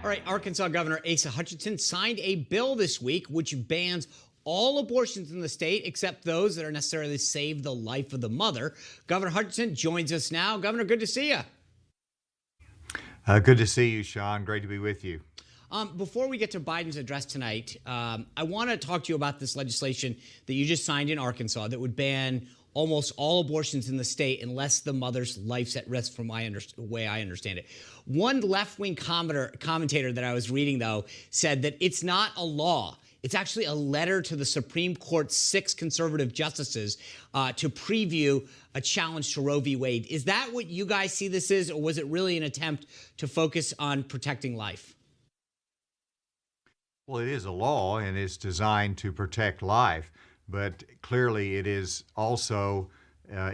All right, Arkansas Governor Asa Hutchinson signed a bill this week which bans all abortions in the state except those that are necessarily to save the life of the mother. Governor Hutchinson joins us now. Governor, good to see you. Good to see you, Sean. Great to be with you. Before we get to Biden's address tonight, I want to talk to you about this legislation that you just signed in Arkansas that would ban almost all abortions in the state unless the mother's life's at risk, from the way I understand it. One left-wing commentator that I was reading, though, said that it's not a law. It's actually a letter to the Supreme Court's 6 conservative justices to preview a challenge to Roe v. Wade. Is that what you guys see this is, or was it really an attempt to focus on protecting life? Well, it is a law, and it's designed to protect life, but clearly it is also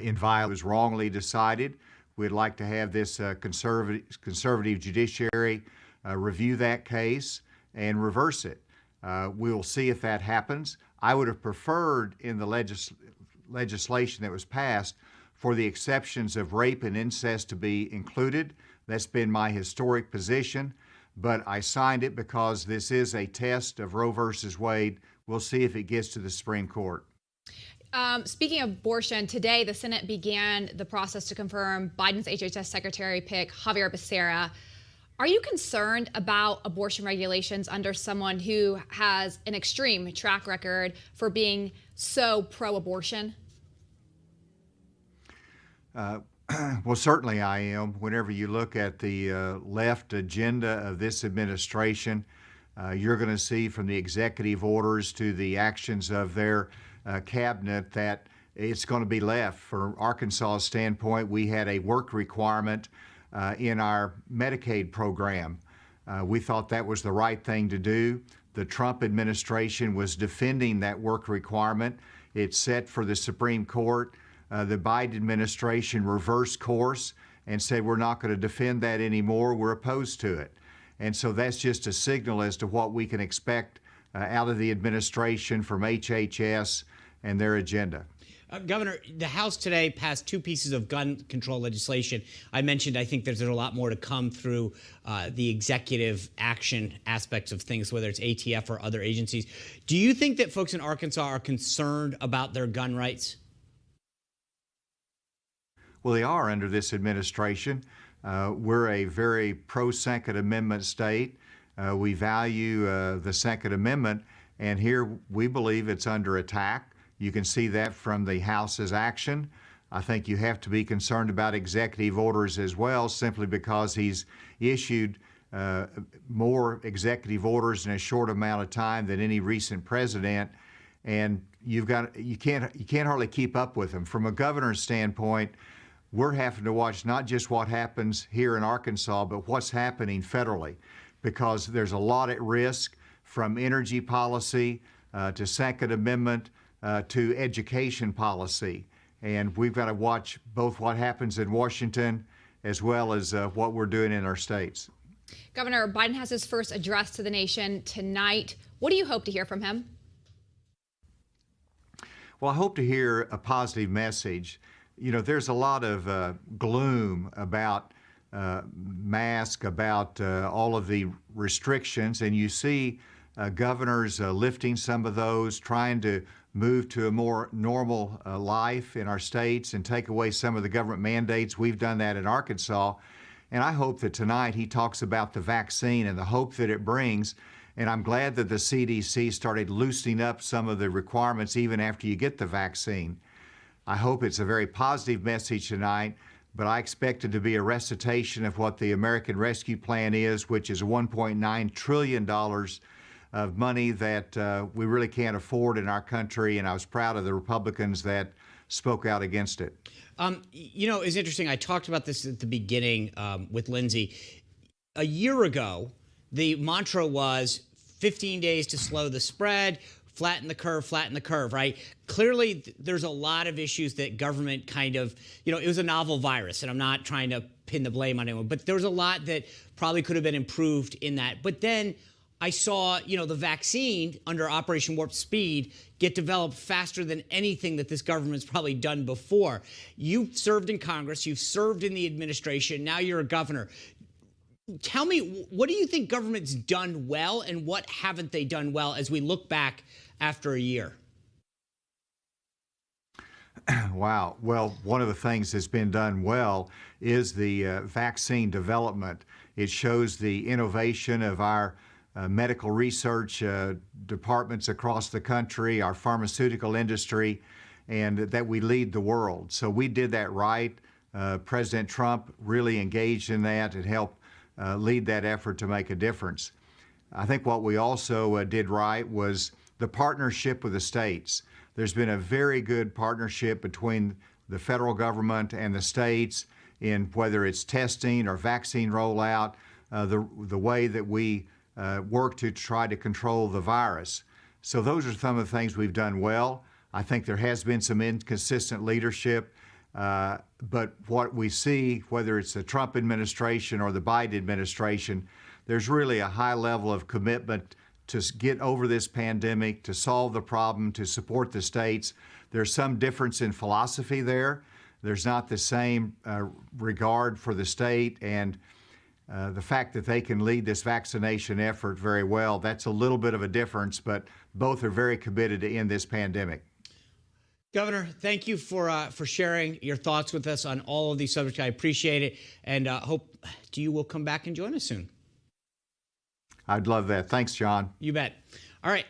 in violation. It was wrongly decided. We'd like to have this conservative judiciary review that case and reverse it. We'll see if that happens. I would have preferred in the legislation that was passed for the exceptions of rape and incest to be included. That's been my historic position, but I signed it because this is a test of Roe versus Wade. We'll see if it gets to the Supreme Court. Speaking of abortion, today the Senate began the process to confirm Biden's HHS Secretary pick, Xavier Becerra. Are you concerned about abortion regulations under someone who has an extreme track record for being so pro-abortion? Well, certainly I am. Whenever you look at the left agenda of this administration, you're going to see from the executive orders to the actions of their cabinet that it's going to be left. From Arkansas's standpoint, we had a work requirement in our Medicaid program. We thought that was the right thing to do. The Trump administration was defending that work requirement. It's set for the Supreme Court. The Biden administration reversed course and said, we're not going to defend that anymore. We're opposed to it. And so that's just a signal as to what we can expect out of the administration from HHS and their agenda. Governor, the House today passed 2 pieces of gun control legislation. I mentioned I think there's a lot more to come through the executive action aspects of things, whether it's ATF or other agencies. Do you think that folks in Arkansas are concerned about their gun rights? Well, they are under this administration. We're a very pro-Second Amendment state. We value the Second Amendment, and here we believe it's under attack. You can see that from the House's action. I think you have to be concerned about executive orders as well, simply because he's issued more executive orders in a short amount of time than any recent president, and you can't hardly keep up with them. From a governor's standpoint, we're having to watch not just what happens here in Arkansas, but what's happening federally, because there's a lot at risk, from energy policy to Second Amendment to education policy. And we've got to watch both what happens in Washington as well as what we're doing in our states. Governor, Biden has his first address to the nation tonight. What do you hope to hear from him? Well, I hope to hear a positive message. You know, there's a lot of gloom about masks, about all of the restrictions, and you see governors lifting some of those, trying to move to a more normal life in our states and take away some of the government mandates. We've done that in Arkansas, and I hope that tonight he talks about the vaccine and the hope that it brings. And I'm glad that the CDC started loosening up some of the requirements even after you get the vaccine. I hope it's a very positive message tonight, but I expect it to be a recitation of what the American Rescue Plan is, which is $1.9 trillion of money that we really can't afford in our country, and I was proud of the Republicans that spoke out against it. You know, it's interesting. I talked about this at the beginning with Lindsay. A year ago, the mantra was 15 days to slow the spread, flatten the curve, right? Clearly, there's a lot of issues that government kind of, you know, it was a novel virus, and I'm not trying to pin the blame on anyone, but there was a lot that probably could have been improved in that. But then I saw, you know, the vaccine under Operation Warp Speed get developed faster than anything that this government's probably done before. You've served in Congress, you've served in the administration, now you're a governor. Tell me, what do you think government's done well and what haven't they done well as we look back after a year? Wow. Well, one of the things that's been done well is the vaccine development. It shows the innovation of our medical research departments across the country, our pharmaceutical industry, and that we lead the world. So we did that right. President Trump really engaged in that and helped lead that effort to make a difference. I think what we also did right was the partnership with the states. There's been a very good partnership between the federal government and the states in whether it's testing or vaccine rollout, the way that we work to try to control the virus. So those are some of the things we've done well. I think there has been some inconsistent leadership, but what we see, whether it's the Trump administration or the Biden administration, there's really a high level of commitment to get over this pandemic, to solve the problem, to support the states. There's some difference in philosophy there. There's not the same regard for the state, and the fact that they can lead this vaccination effort very well, that's a little bit of a difference, but both are very committed to end this pandemic. Governor, thank you for sharing your thoughts with us on all of these subjects. I appreciate it, and hope you will come back and join us soon. I'd love that. Thanks, John. You bet. All right.